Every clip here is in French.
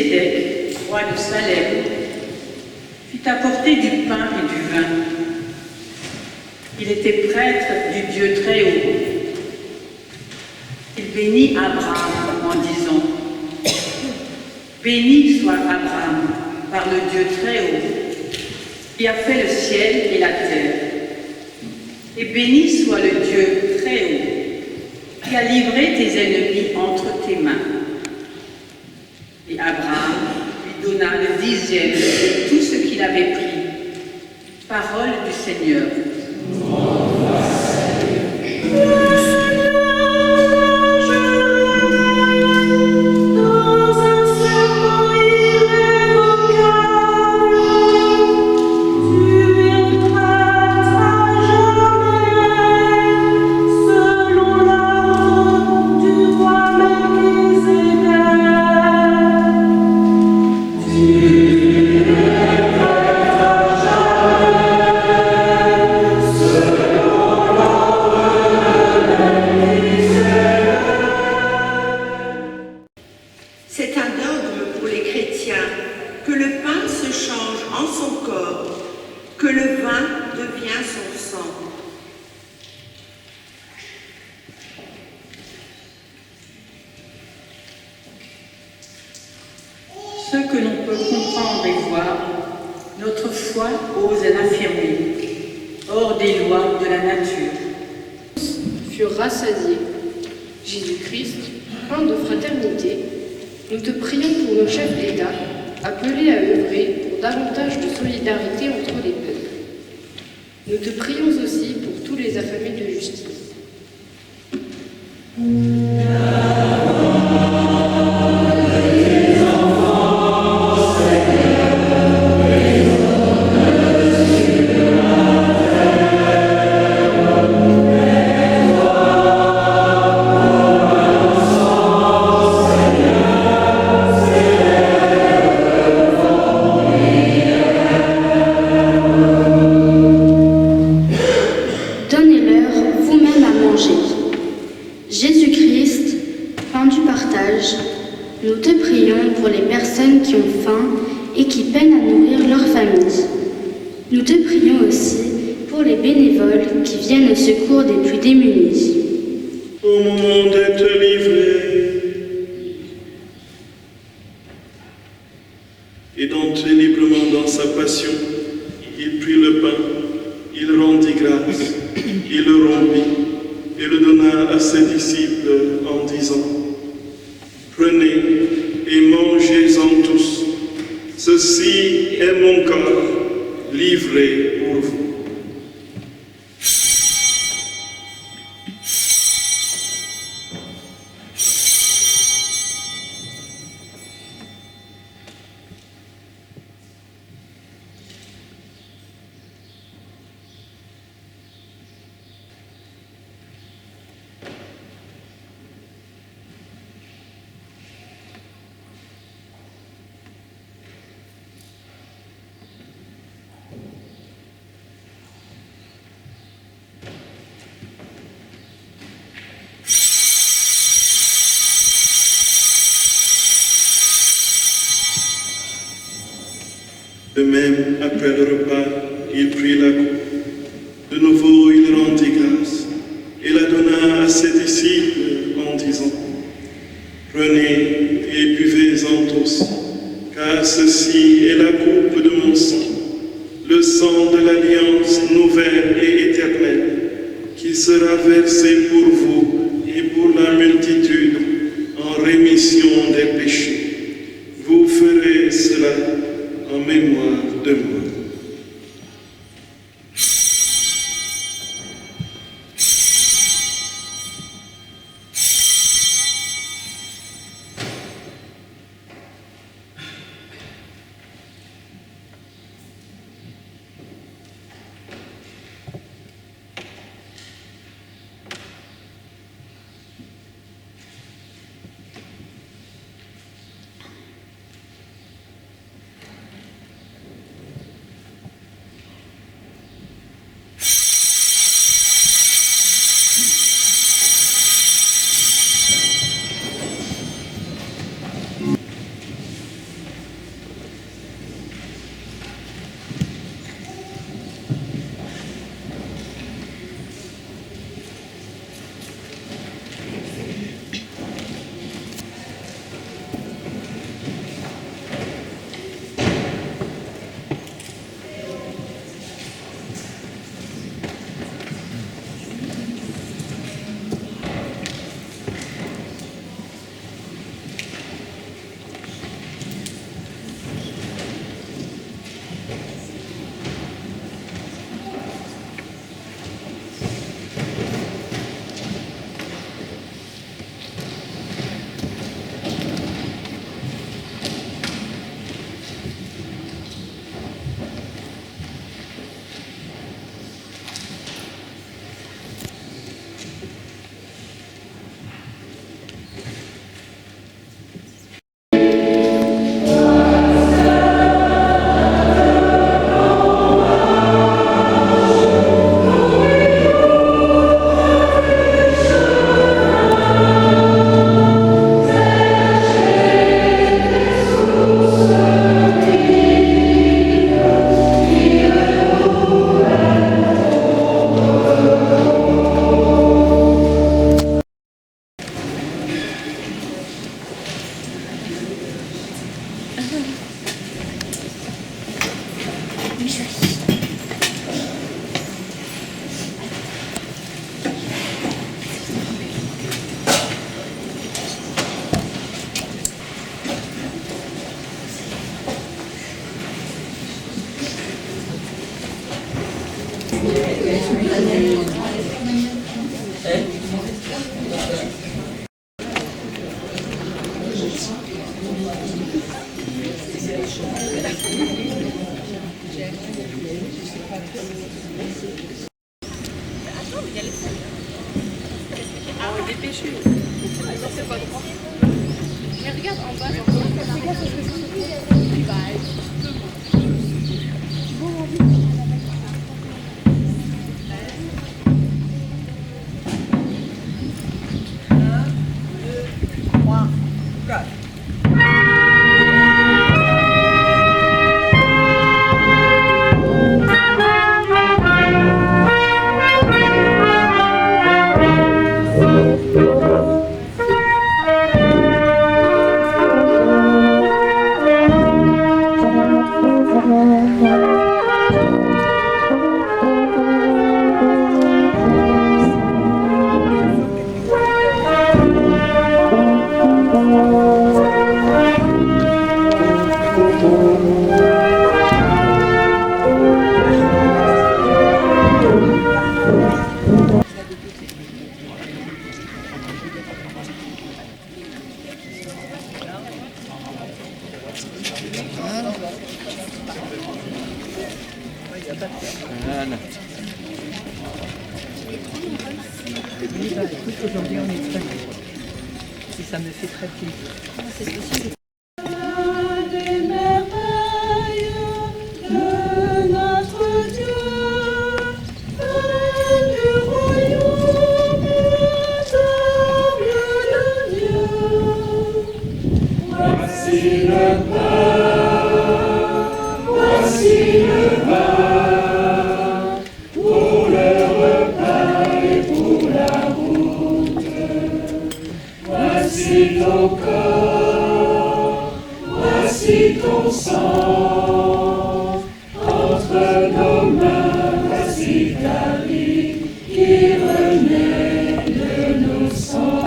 Melchisédek, roi de Salem, fit apporter du pain et du vin. Il était prêtre du Dieu très haut. Il bénit Abraham en disant « Béni soit Abraham par le Dieu très haut, qui a fait le ciel et la terre. Et béni soit le Dieu très haut, qui a livré tes ennemis entre tes mains. » Et Abraham lui donna le 10e de tout ce qu'il avait pris. Parole du Seigneur. Ce que l'on peut comprendre et voir, notre foi ose l'affirmer, hors des lois de la nature. Tous furent rassasiés. Jésus-Christ, pain de fraternité, nous te prions pour nos chefs d'État, appelés à œuvrer pour davantage de solidarité entre les peuples. Nous te prions aussi pour tous les affamés de justice. Jésus-Christ, pain du partage, nous te prions pour les personnes qui ont faim et qui peinent à nourrir leur famille. Nous te prions aussi pour les bénévoles qui viennent au secours des plus démunis. Au moment d'être livré et d'entrer librement dans sa passion, il prit le pain, il rendit grâce, il le rompit et le donna à ses disciples en disant « Prenez et mangez-en tous, ceci est mon corps livré pour vous. » De même, après le repas, il prit la coupe. De nouveau, il rendit grâce et la donna à ses disciples en disant « Prenez et buvez-en tous, car ceci est la coupe de mon sang, le sang de l'alliance nouvelle et éternelle, qui sera versé pour vous et pour la multitude en rémission des péchés. Vous ferez cela en mémoire de moi. » Voilà. Oui, bah, écoute, aujourd'hui on est très bien. Et ça me fait très plaisir. Des merveilles de notre Dieu, reine du royaume, table de Dieu. Voici le pain, voici le vin, pour le repas et pour la route. Voici ton corps, voici ton sang, entre nos mains, voici ta vie qui renaît de nos cendres.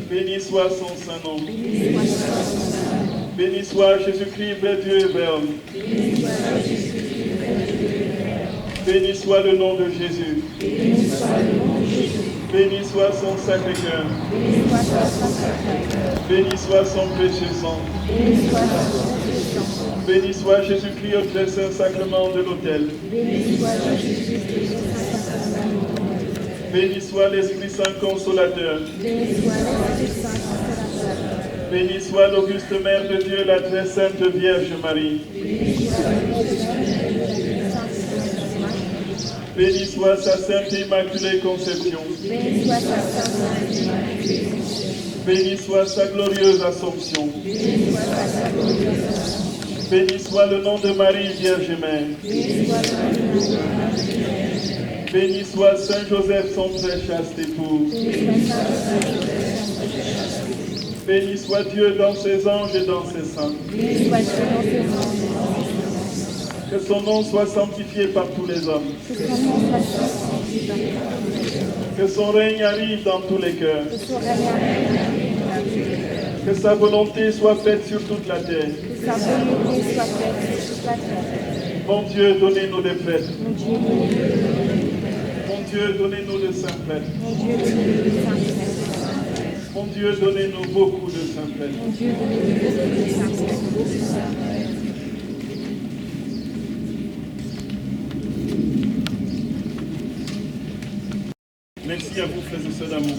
Béni soit son saint nom. Béni soit Jésus-Christ, vrai Dieu et vrai homme. Béni soit le nom de Jésus. Béni soit son Sacré-Cœur. Béni soit son précieux sang. Béni soit Jésus-Christ au très saint sacrement de l'autel. Béni soit l'Esprit Saint consolateur. Béni soit l'auguste Mère de Dieu, la très sainte Vierge Marie. Béni soit sa sainte et immaculée conception. Béni soit sa glorieuse Assomption. Béni soit le nom de Marie, Vierge Mère. Béni soit Saint Joseph, son très chaste époux. Béni soit Dieu dans ses anges et dans ses saints. Que son nom soit sanctifié par tous les hommes. Que son règne arrive dans tous les cœurs. Que sa volonté soit faite sur toute la terre. Mon Dieu, donnez-nous des prêtres. Mon Dieu, donnez-nous de saints prêtres. Mon Dieu, donnez-nous beaucoup de saints prêtres. Merci à vous, frères et sœurs d'amour.